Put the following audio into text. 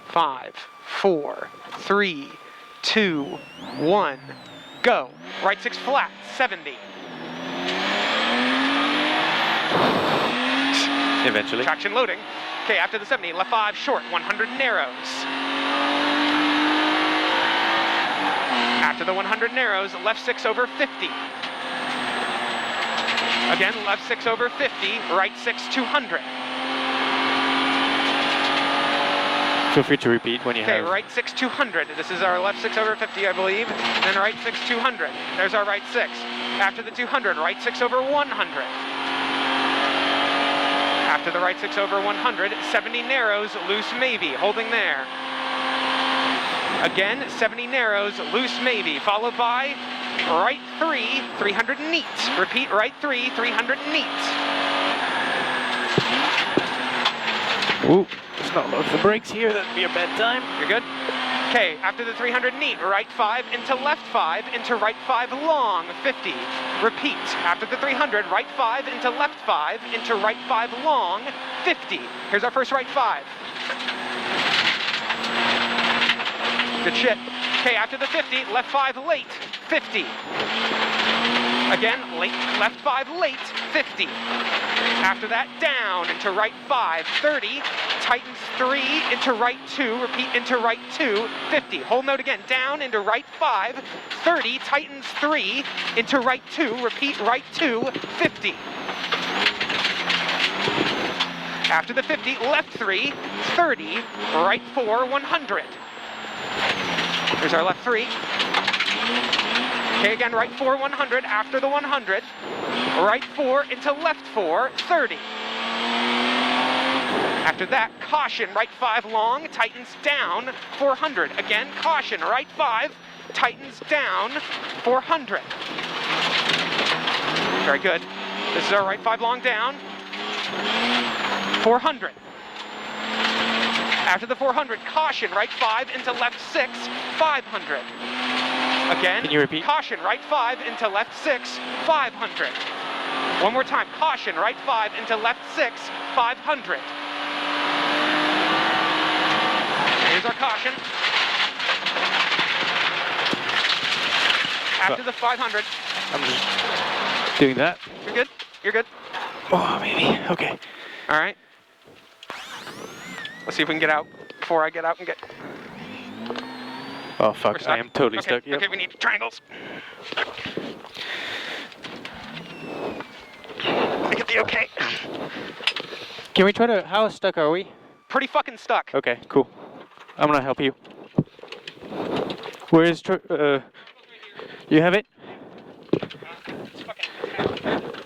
5, 4, 3, 2, 1, go. Right 6 flat, 70. Eventually. Traction loading. Okay, after the 70, left 5 short, 100 narrows. After the 100 narrows, left 6 over 50. Again, left 6 over 50, right 6, 200. Feel free to repeat when you have. Okay, right 6, 200. This is our left 6 over 50, I believe. Then right 6, 200. There's our right 6. After the 200, right 6 over 100. After the right 6 over 100, 70 narrows, loose maybe, holding there. Again, 70 narrows, loose maybe, followed by right 3, 300 neat. Repeat, right 3, 300 neat. Ooh, let's not load the brakes here, that'd be a bad time. You're good? Okay, after the 300 neat, right 5 into left 5 into right 5 long, 50. Repeat, after the 300, right 5 into left 5 into right 5 long, 50. Here's our first right 5. Good shit. Okay, after the 50, left 5 late, 50. Again, late, left 5 late, 50. After that, down into right 5, 30. Tightens 3 into right 2, repeat into right 2, 50. Whole note again, down into right 5, 30. Tightens 3 into right 2, repeat right 2, 50. After the 50, left 3, 30. Right 4, 100. Here's our left 3. Okay, again, right 4, 100. After the 100, right 4 into left 4, 30. After that, caution, right 5 long, tightens down, 400. Again, caution, right 5, tightens down, 400. Very good. This is our right 5 long down, 400. After the 400, caution, right 5 into left 6, 500. Again, can you repeat? Caution, right 5 into left 6, 500. One more time, caution, right 5 into left 6, 500. Here's our caution. After the 500. I'm just doing that. You're good? You're good? Oh, maybe. Okay. All right. Let's see if we can get out before I get out and get... Oh, fuck. I am totally stuck. Yep. Okay, we need triangles. I get the okay. Can we try to... How stuck are we? Pretty fucking stuck. Okay, cool. I'm gonna help you. Where is... you have it? It's fucking...